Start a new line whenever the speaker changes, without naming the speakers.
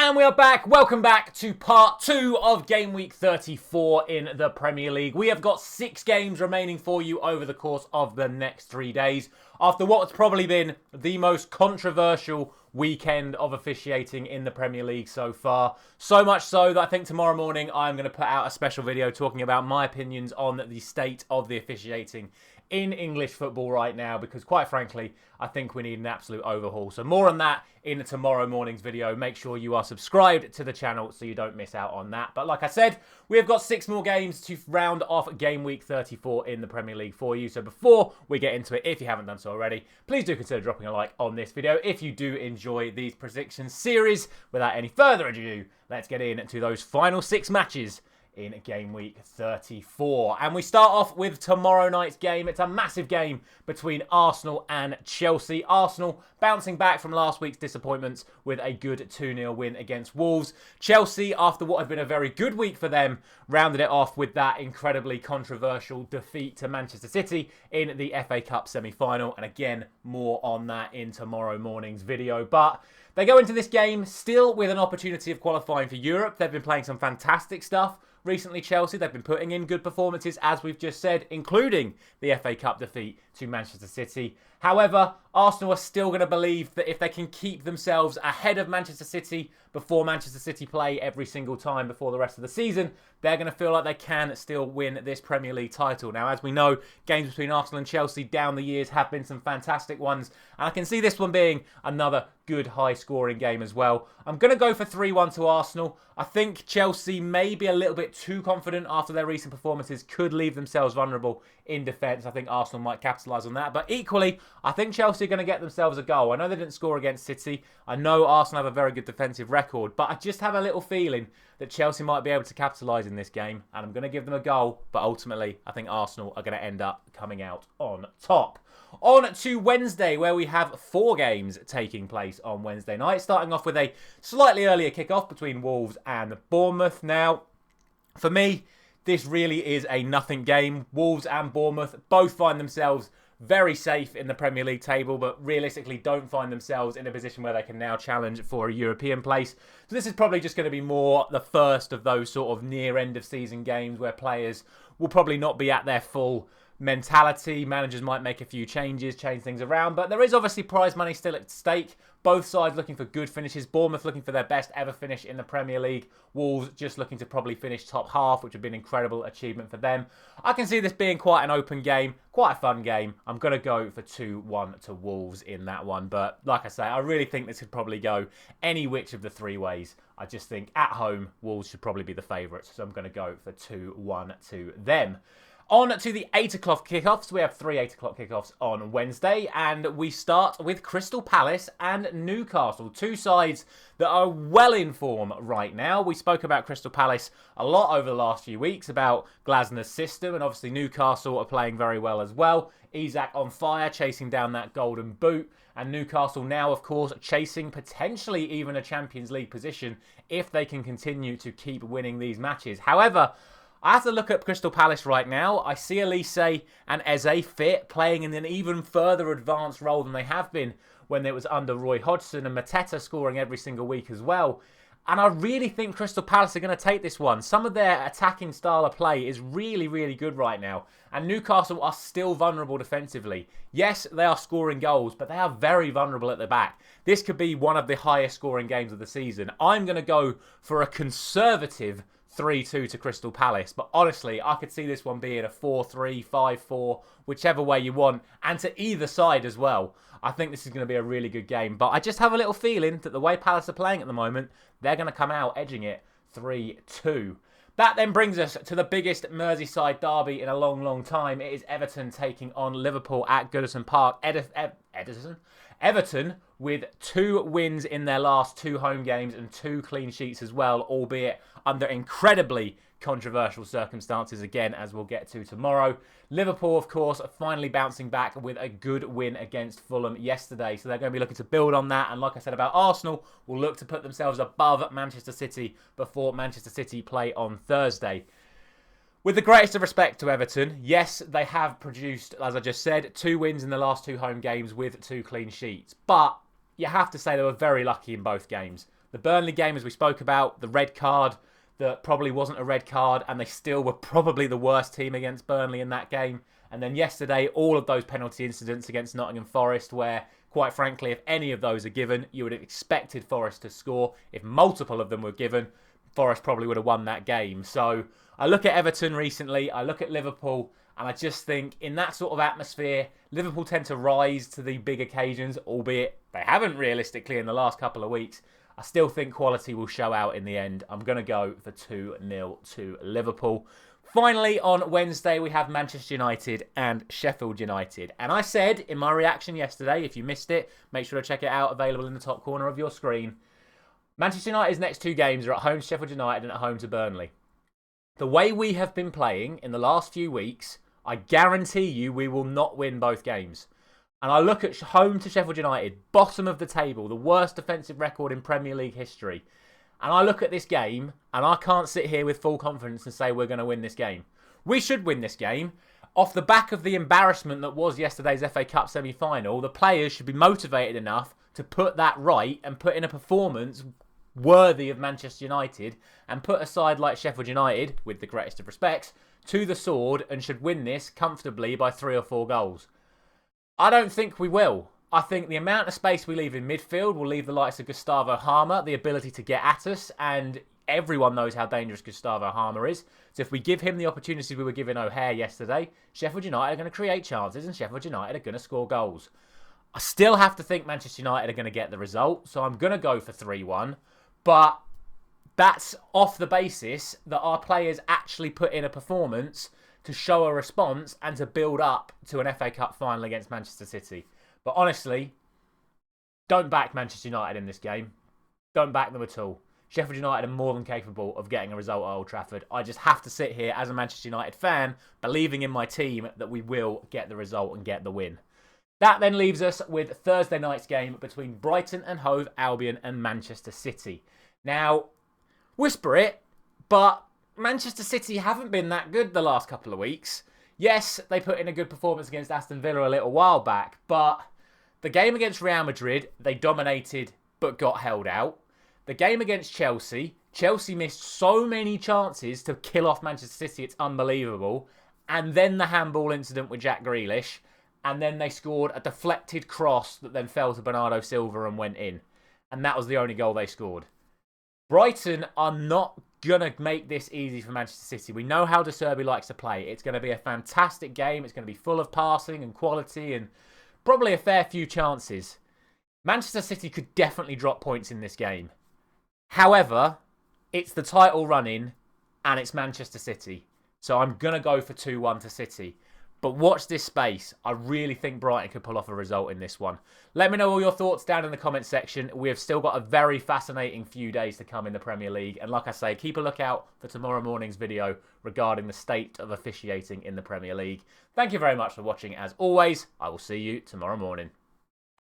And we are back. Welcome back to part 2 of Game Week 34 in the Premier League. We have got 6 games remaining for you over the course of the next 3 days. After what's probably been the most controversial weekend of officiating in the Premier League so far. So much so that I think tomorrow morning I'm going to put out a special video talking about my opinions on the state of the officiating in English football right now, because quite frankly, I think we need an absolute overhaul. So more on that in tomorrow morning's video. Make sure you are subscribed to the channel so you don't miss out on that. But like I said, we have got 6 more games to round off Game Week 34 in the Premier League for you. So before we get into it, if you haven't done so already, please do consider dropping a like on this video if you do enjoy these predictions series. Without any further ado, let's get into those final 6 matches in Game Week 34. And we start off with tomorrow night's game. It's a massive game between Arsenal and Chelsea. Arsenal bouncing back from last week's disappointments with a good 2-0 win against Wolves. Chelsea, after what had been a very good week for them, rounded it off with that incredibly controversial defeat to Manchester City in the FA Cup semi-final. And again, more on that in tomorrow morning's video. But they go into this game still with an opportunity of qualifying for Europe. They've been playing some fantastic stuff recently, Chelsea. They've been putting in good performances, as we've just said, including the FA Cup defeat to Manchester City. However, Arsenal are still going to believe that if they can keep themselves ahead of Manchester City before Manchester City play every single time before the rest of the season, they're going to feel like they can still win this Premier League title. Now, as we know, games between Arsenal and Chelsea down the years have been some fantastic ones, and I can see this one being another good high-scoring game as well. I'm going to go for 3-1 to Arsenal. I think Chelsea may be a little bit too confident after their recent performances, could leave themselves vulnerable in defence. I think Arsenal might capitalise on that. But equally, I think Chelsea are going to get themselves a goal. I know they didn't score against City. I know Arsenal have a very good defensive record. But I just have a little feeling that Chelsea might be able to capitalise in this game. And I'm going to give them a goal. But ultimately, I think Arsenal are going to end up coming out on top. On to Wednesday, where we have 4 games taking place on Wednesday night. Starting off with a slightly earlier kickoff between Wolves and Bournemouth. Now, for me, this really is a nothing game. Wolves and Bournemouth both find themselves very safe in the Premier League table, but realistically don't find themselves in a position where they can now challenge for a European place. So this is probably just going to be more the first of those sort of near end of season games where players will probably not be at their full mentality. Managers might make a few changes, change things around, but there is obviously prize money still at stake. Both sides looking for good finishes. Bournemouth looking for their best ever finish in the Premier League. Wolves just looking to probably finish top half, which would be an incredible achievement for them. I can see this being quite an open game, quite a fun game. I'm going to go for 2-1 to Wolves in that one. But like I say, I really think this could probably go any which of the 3 ways. I just think at home, Wolves should probably be the favourites. So I'm going to go for 2-1 to them. On to the 8 o'clock kickoffs. We have 3 8 o'clock kickoffs on Wednesday, and we start with Crystal Palace and Newcastle. 2 sides that are well in form right now. We spoke about Crystal Palace a lot over the last few weeks, about Glasner's system, and obviously Newcastle are playing very well as well. Isak on fire, chasing down that golden boot, and Newcastle now, of course, chasing potentially even a Champions League position if they can continue to keep winning these matches. However, I have to look at Crystal Palace right now. I see Elise and Eze fit, playing in an even further advanced role than they have been when it was under Roy Hodgson, and Mateta scoring every single week as well. And I really think Crystal Palace are going to take this one. Some of their attacking style of play is really, really good right now. And Newcastle are still vulnerable defensively. Yes, they are scoring goals, but they are very vulnerable at the back. This could be one of the highest scoring games of the season. I'm going to go for a conservative 3-2 to Crystal Palace. But honestly, I could see this one being a 4-3, 5-4, whichever way you want, and to either side as well. I think this is going to be a really good game. But I just have a little feeling that the way Palace are playing at the moment, they're going to come out edging it 3-2. That then brings us to the biggest Merseyside derby in a long, long time. It is Everton taking on Liverpool at Goodison Park. Everton with 2 wins in their last 2 home games and 2 clean sheets as well, albeit under incredibly controversial circumstances again, as we'll get to tomorrow. Liverpool, of course, finally bouncing back with a good win against Fulham yesterday. So they're going to be looking to build on that. And like I said about Arsenal, will look to put themselves above Manchester City before Manchester City play on Thursday. With the greatest of respect to Everton, yes, they have produced, as I just said, 2 wins in the last 2 home games with 2 clean sheets. But you have to say they were very lucky in both games. The Burnley game, as we spoke about, the red card that probably wasn't a red card, and they still were probably the worst team against Burnley in that game. And then yesterday, all of those penalty incidents against Nottingham Forest, where, quite frankly, if any of those are given, you would have expected Forest to score. If multiple of them were given, Forest probably would have won that game. So I look at Everton recently, I look at Liverpool, and I just think in that sort of atmosphere, Liverpool tend to rise to the big occasions, albeit they haven't realistically in the last couple of weeks. I still think quality will show out in the end. I'm going to go for 2-0 to Liverpool. Finally, on Wednesday, we have Manchester United and Sheffield United. And I said in my reaction yesterday, if you missed it, make sure to check it out, available in the top corner of your screen. Manchester United's next two games are at home to Sheffield United and at home to Burnley. The way we have been playing in the last few weeks, I guarantee you we will not win both games. And I look at home to Sheffield United, bottom of the table, the worst defensive record in Premier League history. And I look at this game, and I can't sit here with full confidence and say we're going to win this game. We should win this game. Off the back of the embarrassment that was yesterday's FA Cup semi-final, the players should be motivated enough to put that right and put in a performance worthy of Manchester United and put a side like Sheffield United, with the greatest of respects, to the sword and should win this comfortably by 3 or 4 goals. I don't think we will. I think the amount of space we leave in midfield will leave the likes of Gustavo Hamer the ability to get at us, and everyone knows how dangerous Gustavo Hamer is. So if we give him the opportunities we were giving O'Hare yesterday, Sheffield United are going to create chances and Sheffield United are going to score goals. I still have to think Manchester United are going to get the result, so I'm going to go for 3-1. But that's off the basis that our players actually put in a performance to show a response and to build up to an FA Cup final against Manchester City. But honestly, don't back Manchester United in this game. Don't back them at all. Sheffield United are more than capable of getting a result at Old Trafford. I just have to sit here as a Manchester United fan, believing in my team that we will get the result and get the win. That then leaves us with Thursday night's game between Brighton and Hove Albion and Manchester City. Now, whisper it, but Manchester City haven't been that good the last couple of weeks. Yes, they put in a good performance against Aston Villa a little while back, but the game against Real Madrid, they dominated but got held out. The game against Chelsea, Chelsea missed so many chances to kill off Manchester City, it's unbelievable. And then the handball incident with Jack Grealish, and then they scored a deflected cross that then fell to Bernardo Silva and went in. And that was the only goal they scored. Brighton are not going to make this easy for Manchester City. We know how De Zerbi likes to play. It's going to be a fantastic game. It's going to be full of passing and quality and probably a fair few chances. Manchester City could definitely drop points in this game. However, it's the title running and it's Manchester City. So I'm going to go for 2-1 to City. But watch this space. I really think Brighton could pull off a result in this one. Let me know all your thoughts down in the comment section. We have still got a very fascinating few days to come in the Premier League. And like I say, keep a lookout for tomorrow morning's video regarding the state of officiating in the Premier League. Thank you very much for watching. As always, I will see you tomorrow morning.